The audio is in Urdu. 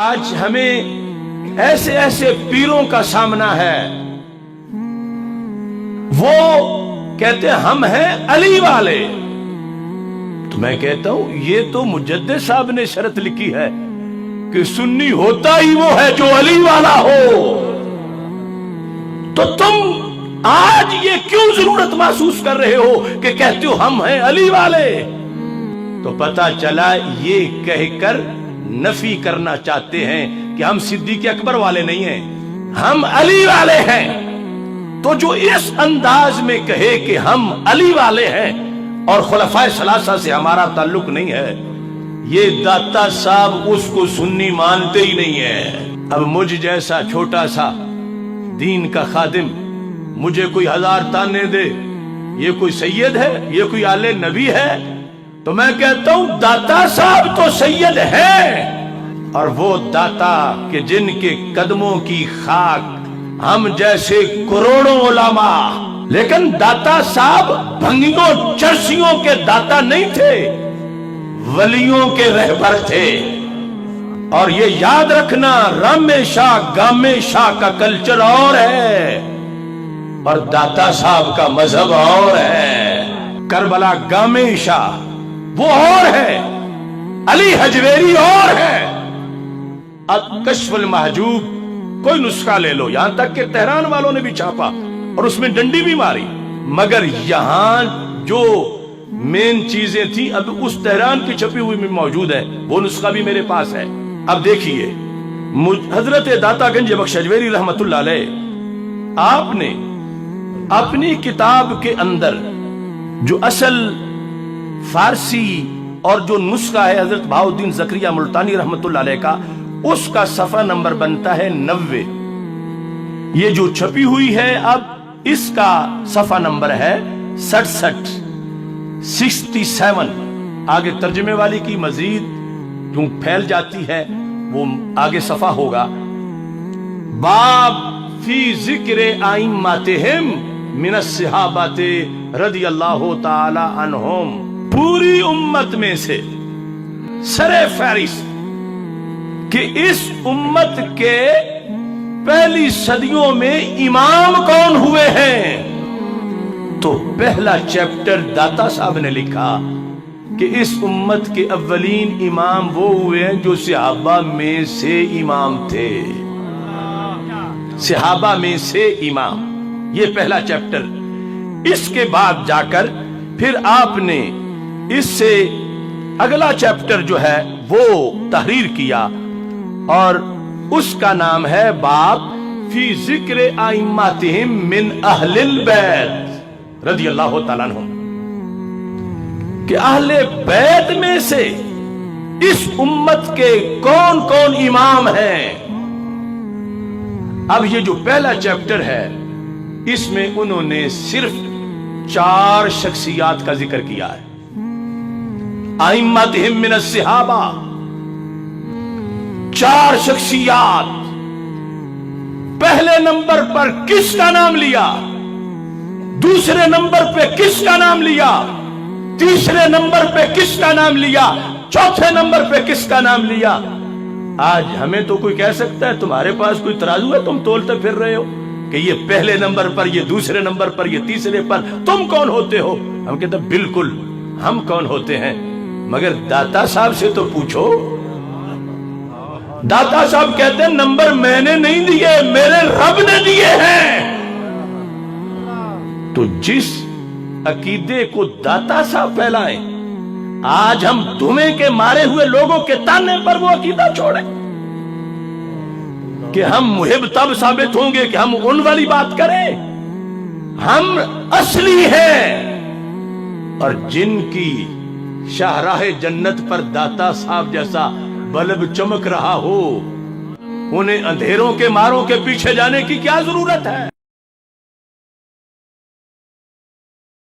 آج ہمیں ایسے ایسے پیروں کا سامنا ہے، وہ کہتے ہیں ہم ہیں علی والے. تو میں کہتا ہوں یہ تو مجدد صاحب نے شرط لکھی ہے کہ سنی ہوتا ہی وہ ہے جو علی والا ہو. تو تم آج یہ کیوں ضرورت محسوس کر رہے ہو کہ کہتے ہو ہم ہیں علی والے؟ تو پتا چلا یہ کہہ کر نفی کرنا چاہتے ہیں کہ ہم صدیق اکبر والے نہیں ہیں، ہم علی والے ہیں. تو جو اس انداز میں کہے کہ ہم علی والے ہیں اور خلفائے ثلاثہ سے ہمارا تعلق نہیں ہے، یہ داتا صاحب اس کو سنی مانتے ہی نہیں ہے. اب مجھ جیسا چھوٹا سا دین کا خادم مجھے کوئی 1000 تانے دے، یہ کوئی سید ہے، یہ کوئی آل نبی ہے؟ تو میں کہتا ہوں داتا صاحب تو سید ہے، اور وہ داتا کہ جن کے قدموں کی خاک ہم جیسے کروڑوں علماء. لیکن داتا صاحب بھنگیوں چرسیوں کے داتا نہیں تھے، ولیوں کے رہبر تھے. اور یہ یاد رکھنا رامے شاہ گامے شاہ کا کلچر اور ہے اور داتا صاحب کا مذہب اور ہے. کربلا گامے شاہ وہ اور ہے، علی حجویری اور ہے. اب کشف المحجوب کوئی نسخہ لے لو، یہاں تک کہ تہران والوں نے بھی چھاپا اور اس میں ڈنڈی بھی ماری، مگر یہاں جو مین چیزیں تھیں اب اس تہران کی چھپی ہوئی میں موجود ہے، وہ نسخہ بھی میرے پاس ہے. اب دیکھیے حضرت داتا گنج بخش حجویری رحمت اللہ علیہ، آپ نے اپنی کتاب کے اندر جو اصل فارسی اور جو نسخہ ہے حضرت بہاؤالدین زکریا ملتانی رحمت اللہ علیہ کا، اس کا صفحہ نمبر بنتا ہے 90. یہ جو چھپی ہوئی ہے اب اس کا صفحہ نمبر ہے 67. آگے ترجمے والی کی مزید جو پھیل جاتی ہے وہ آگے صفحہ ہوگا. باب فی ذکر ائمتہم من الصحابۃ رضی اللہ تعالی عنہم. پوری امت میں سے سر فہرست کہ اس امت کے پہلی صدیوں میں امام کون ہوئے ہیں، تو پہلا چیپٹر داتا صاحب نے لکھا کہ اس امت کے اولین امام وہ ہوئے ہیں جو صحابہ میں سے امام تھے. صحابہ میں سے امام، یہ پہلا چیپٹر. اس کے بعد جا کر پھر آپ نے اس سے اگلا چیپٹر جو ہے وہ تحریر کیا اور اس کا نام ہے باب فی ذکر ائمتہم من اہل البیت رضی اللہ تعالیٰ عنہ، کہ اہل بیت میں سے اس امت کے کون کون امام ہیں. اب یہ جو پہلا چیپٹر ہے اس میں انہوں نے صرف 4 شخصیات کا ذکر کیا ہے. ائمتہم من الصحابہ، 4 شخصیات. پہلے نمبر پر کس کا نام لیا، دوسرے نمبر پہ کس کا نام لیا، تیسرے نمبر پہ کس کا نام لیا، چوتھے نمبر پہ کس کا نام لیا. آج ہمیں تو کوئی کہہ سکتا ہے تمہارے پاس کوئی ترازو ہے تم تولتے پھر رہے ہو کہ یہ پہلے نمبر پر، یہ دوسرے نمبر پر، یہ تیسرے پر، تم کون ہوتے ہو؟ ہم کہتے ہیں بالکل ہم کون ہوتے ہیں، مگر داتا صاحب سے تو پوچھو. داتا صاحب کہتے ہیں نمبر میں نے نہیں دیے، میرے رب نے دیے ہیں. تو جس عقیدے کو داتا صاحب پھیلائیں، آج ہم دھویں کے مارے ہوئے لوگوں کے تانے پر وہ عقیدہ چھوڑیں کہ ہم محب تب ثابت ہوں گے کہ ہم ان والی بات کریں. ہم اصلی ہیں، اور جن کی شاہراہ جنت پر داتا صاحب جیسا بلب چمک رہا ہو، انہیں اندھیروں کے ماروں کے پیچھے جانے کی کیا ضرورت ہے؟